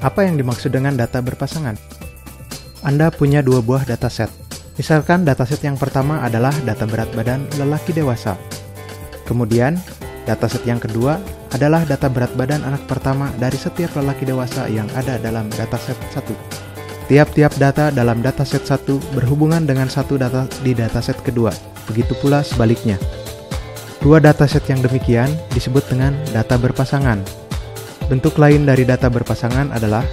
Apa yang dimaksud dengan data berpasangan? Anda punya dua buah dataset. Misalkan dataset yang pertama adalah data berat badan lelaki dewasa. Kemudian, dataset yang kedua adalah data berat badan anak pertama dari setiap lelaki dewasa yang ada dalam dataset 1. Tiap-tiap data dalam dataset 1 berhubungan dengan satu data di dataset kedua. Begitu pula sebaliknya. Dua dataset yang demikian disebut dengan data berpasangan. Bentuk lain dari data berpasangan adalah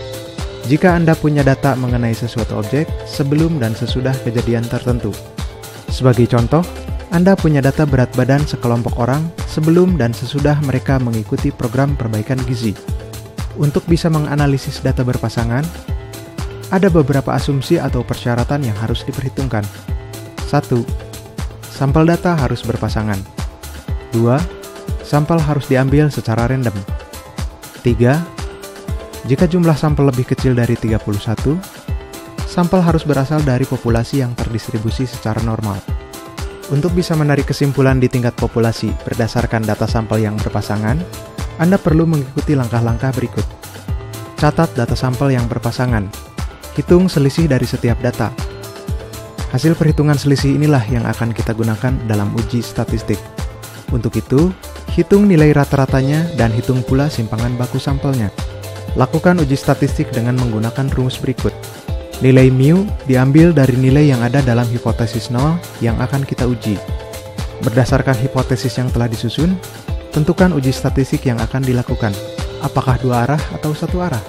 jika Anda punya data mengenai sesuatu objek sebelum dan sesudah kejadian tertentu. Sebagai contoh, Anda punya data berat badan sekelompok orang sebelum dan sesudah mereka mengikuti program perbaikan gizi. Untuk bisa menganalisis data berpasangan, ada beberapa asumsi atau persyaratan yang harus diperhitungkan. 1. Sampel data harus berpasangan. 2. Sampel harus diambil secara random. 3. Jika jumlah sampel lebih kecil dari 31, sampel harus berasal dari populasi yang terdistribusi secara normal. Untuk bisa menarik kesimpulan di tingkat populasi berdasarkan data sampel yang berpasangan, Anda perlu mengikuti langkah-langkah berikut. Catat data sampel yang berpasangan. Hitung selisih dari setiap data. Hasil perhitungan selisih inilah yang akan kita gunakan dalam uji statistik. Untuk itu, hitung nilai rata-ratanya dan hitung pula simpangan baku sampelnya. Lakukan uji statistik dengan menggunakan rumus berikut. Nilai mu diambil dari nilai yang ada dalam hipotesis 0 yang akan kita uji. Berdasarkan hipotesis yang telah disusun, tentukan uji statistik yang akan dilakukan. Apakah dua arah atau satu arah?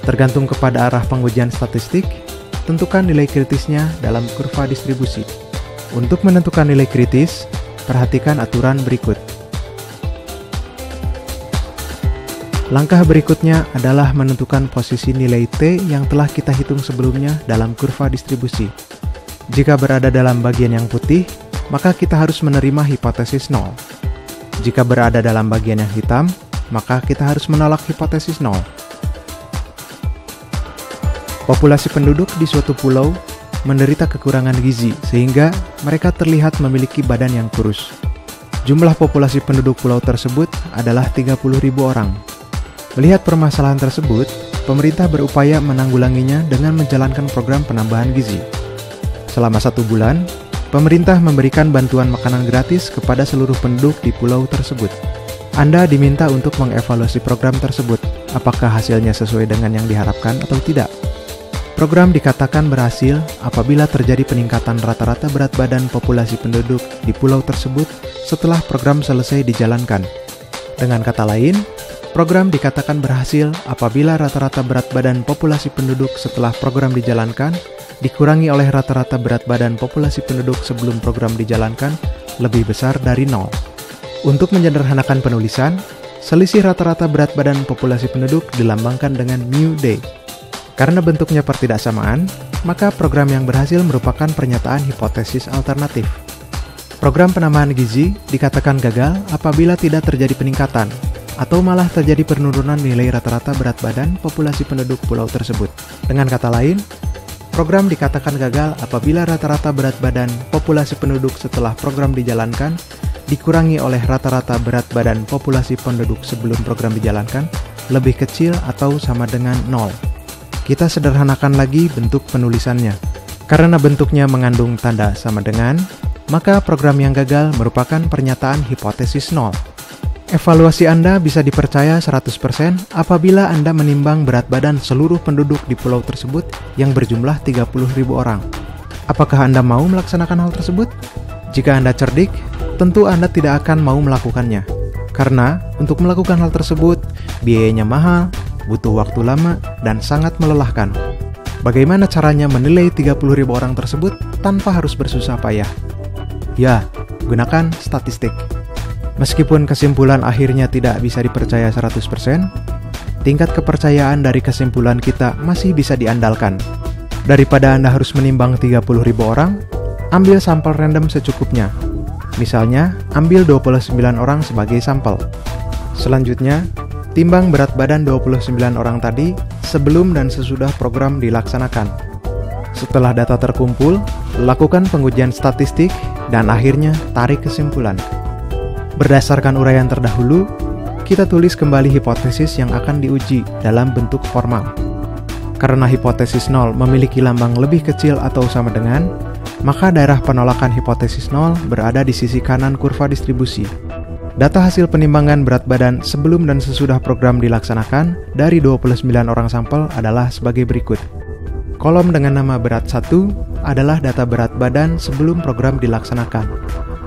Tergantung kepada arah pengujian statistik, tentukan nilai kritisnya dalam kurva distribusi. Untuk menentukan nilai kritis, perhatikan aturan berikut. Langkah berikutnya adalah menentukan posisi nilai T yang telah kita hitung sebelumnya dalam kurva distribusi. Jika berada dalam bagian yang putih, maka kita harus menerima hipotesis 0. Jika berada dalam bagian yang hitam, maka kita harus menolak hipotesis 0. Populasi penduduk di suatu pulau menderita kekurangan gizi sehingga mereka terlihat memiliki badan yang kurus. Jumlah populasi penduduk pulau tersebut adalah 30.000 orang. Melihat permasalahan tersebut, pemerintah berupaya menanggulanginya dengan menjalankan program penambahan gizi. Selama 1 bulan, pemerintah memberikan bantuan makanan gratis kepada seluruh penduduk di pulau tersebut. Anda diminta untuk mengevaluasi program tersebut, apakah hasilnya sesuai dengan yang diharapkan atau tidak. Program dikatakan berhasil apabila terjadi peningkatan rata-rata berat badan populasi penduduk di pulau tersebut setelah program selesai dijalankan. Dengan kata lain, program dikatakan berhasil apabila rata-rata berat badan populasi penduduk setelah program dijalankan dikurangi oleh rata-rata berat badan populasi penduduk sebelum program dijalankan lebih besar dari 0. Untuk menyederhanakan penulisan, selisih rata-rata berat badan populasi penduduk dilambangkan dengan mu D. Karena bentuknya pertidaksamaan, maka program yang berhasil merupakan pernyataan hipotesis alternatif. Program penambahan gizi dikatakan gagal apabila tidak terjadi peningkatan, atau malah terjadi penurunan nilai rata-rata berat badan populasi penduduk pulau tersebut. Dengan kata lain, program dikatakan gagal apabila rata-rata berat badan populasi penduduk setelah program dijalankan dikurangi oleh rata-rata berat badan populasi penduduk sebelum program dijalankan lebih kecil atau sama dengan 0. Kita sederhanakan lagi bentuk penulisannya. Karena bentuknya mengandung tanda sama dengan, maka program yang gagal merupakan pernyataan hipotesis 0. Evaluasi Anda bisa dipercaya 100% apabila Anda menimbang berat badan seluruh penduduk di pulau tersebut yang berjumlah 30.000 orang. Apakah Anda mau melaksanakan hal tersebut? Jika Anda cerdik, tentu Anda tidak akan mau melakukannya. Karena untuk melakukan hal tersebut, biayanya mahal, butuh waktu lama, dan sangat melelahkan. Bagaimana caranya menilai 30.000 orang tersebut tanpa harus bersusah payah? Ya, gunakan statistik. Meskipun kesimpulan akhirnya tidak bisa dipercaya 100%, tingkat kepercayaan dari kesimpulan kita masih bisa diandalkan. Daripada Anda harus menimbang 30.000 orang, ambil sampel random secukupnya. Misalnya, ambil 29 orang sebagai sampel. Selanjutnya, timbang berat badan 29 orang tadi sebelum dan sesudah program dilaksanakan. Setelah data terkumpul, lakukan pengujian statistik, dan akhirnya tarik kesimpulan. Berdasarkan uraian terdahulu, kita tulis kembali hipotesis yang akan diuji dalam bentuk formal. Karena hipotesis 0 memiliki lambang lebih kecil atau sama dengan, maka daerah penolakan hipotesis 0 berada di sisi kanan kurva distribusi. Data hasil penimbangan berat badan sebelum dan sesudah program dilaksanakan dari 29 orang sampel adalah sebagai berikut. Kolom dengan nama berat 1 adalah data berat badan sebelum program dilaksanakan.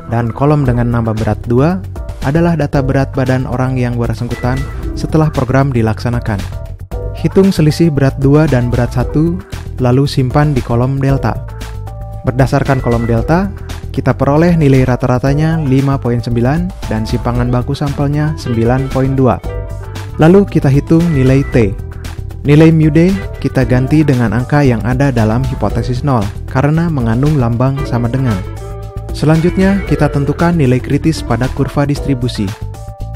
Dan kolom dengan nama berat 2 adalah data berat badan orang yang bersangkutan setelah program dilaksanakan. Hitung selisih berat 2 dan berat 1, lalu simpan di kolom delta. Berdasarkan kolom delta, kita peroleh nilai rata-ratanya 5,9 dan simpangan baku sampelnya 9,2. Lalu kita hitung nilai T. Nilai mu D kita ganti dengan angka yang ada dalam hipotesis 0 karena mengandung lambang sama dengan. Selanjutnya, kita tentukan nilai kritis pada kurva distribusi.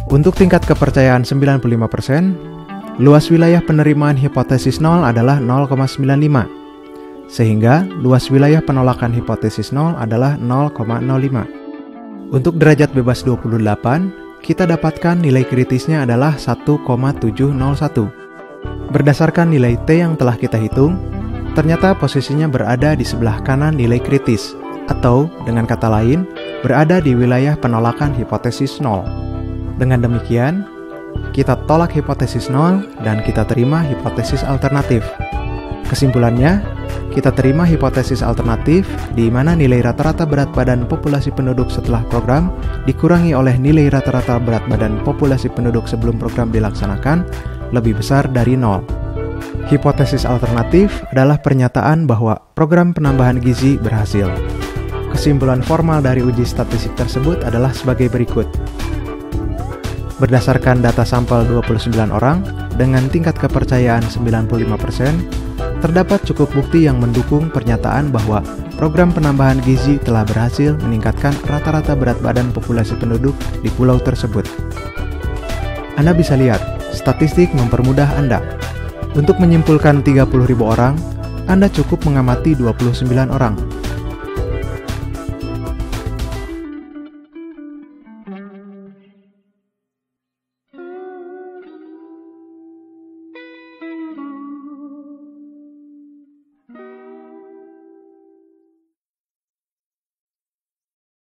Untuk tingkat kepercayaan 95%, luas wilayah penerimaan hipotesis 0 adalah 0,95. Sehingga, luas wilayah penolakan hipotesis 0 adalah 0,05. Untuk derajat bebas 28, kita dapatkan nilai kritisnya adalah 1,701. Berdasarkan nilai T yang telah kita hitung, ternyata posisinya berada di sebelah kanan nilai kritis, atau dengan kata lain, berada di wilayah penolakan hipotesis 0. Dengan demikian, kita tolak hipotesis 0 dan kita terima hipotesis alternatif. Kesimpulannya, kita terima hipotesis alternatif di mana nilai rata-rata berat badan populasi penduduk setelah program dikurangi oleh nilai rata-rata berat badan populasi penduduk sebelum program dilaksanakan lebih besar dari 0. Hipotesis alternatif adalah pernyataan bahwa program penambahan gizi berhasil. Kesimpulan formal dari uji statistik tersebut adalah sebagai berikut. Berdasarkan data sampel 29 orang, dengan tingkat kepercayaan 95%, terdapat cukup bukti yang mendukung pernyataan bahwa program penambahan gizi telah berhasil meningkatkan rata-rata berat badan populasi penduduk di pulau tersebut. Anda bisa lihat, statistik mempermudah Anda. Untuk menyimpulkan 30.000 orang, Anda cukup mengamati 29 orang.